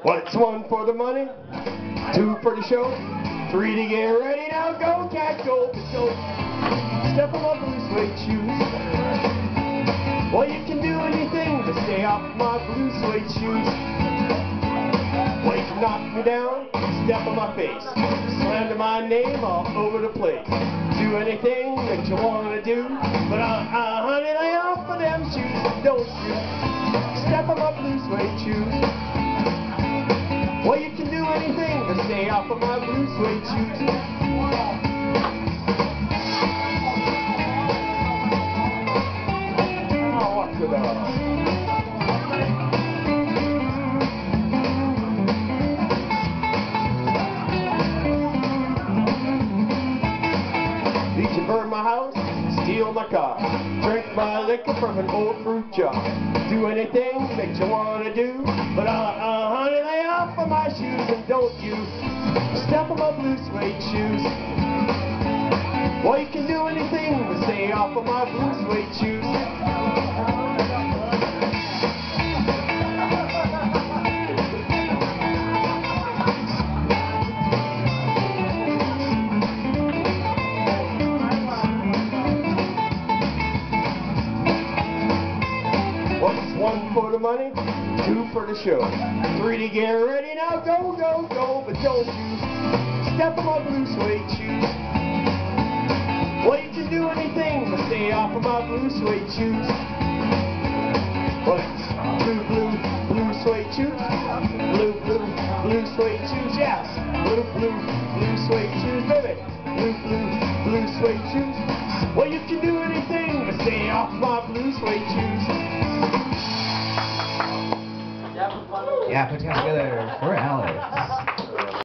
What's one for the money, two for the show, three to get ready. Now go, cat, go, go. Step on my blue suede shoes. Well, you can do anything to stay off my blue suede shoes. Well, you can knock me down, step on my face, slander my name all over the place. Do anything that you want to do, but honey, lay off of them shoes, don't you step on my blue suede shoes. Well, you can do anything to stay off of my blue suede shoes. Oh, what's it up? You can burn my house, steal my car, drink my liquor from an old fruit jar. Do anything that you want to do, but honey, lay off of my shoes and don't you step on my blue suede shoes. Well, you can do anything to stay off of my blue suede shoes. What's one for the money, two for the show, three to get ready. Now go, go, go, but don't you step on my blue suede shoes. Well, you can do anything to stay off of my blue suede shoes. What's blue, blue, blue suede shoes? Blue, blue, blue suede shoes, yes. Blue, blue, blue suede shoes, baby. Blue, blue, blue suede shoes. Well, you can do anything to stay off my blue suede shoes. Yeah, put together for Alex.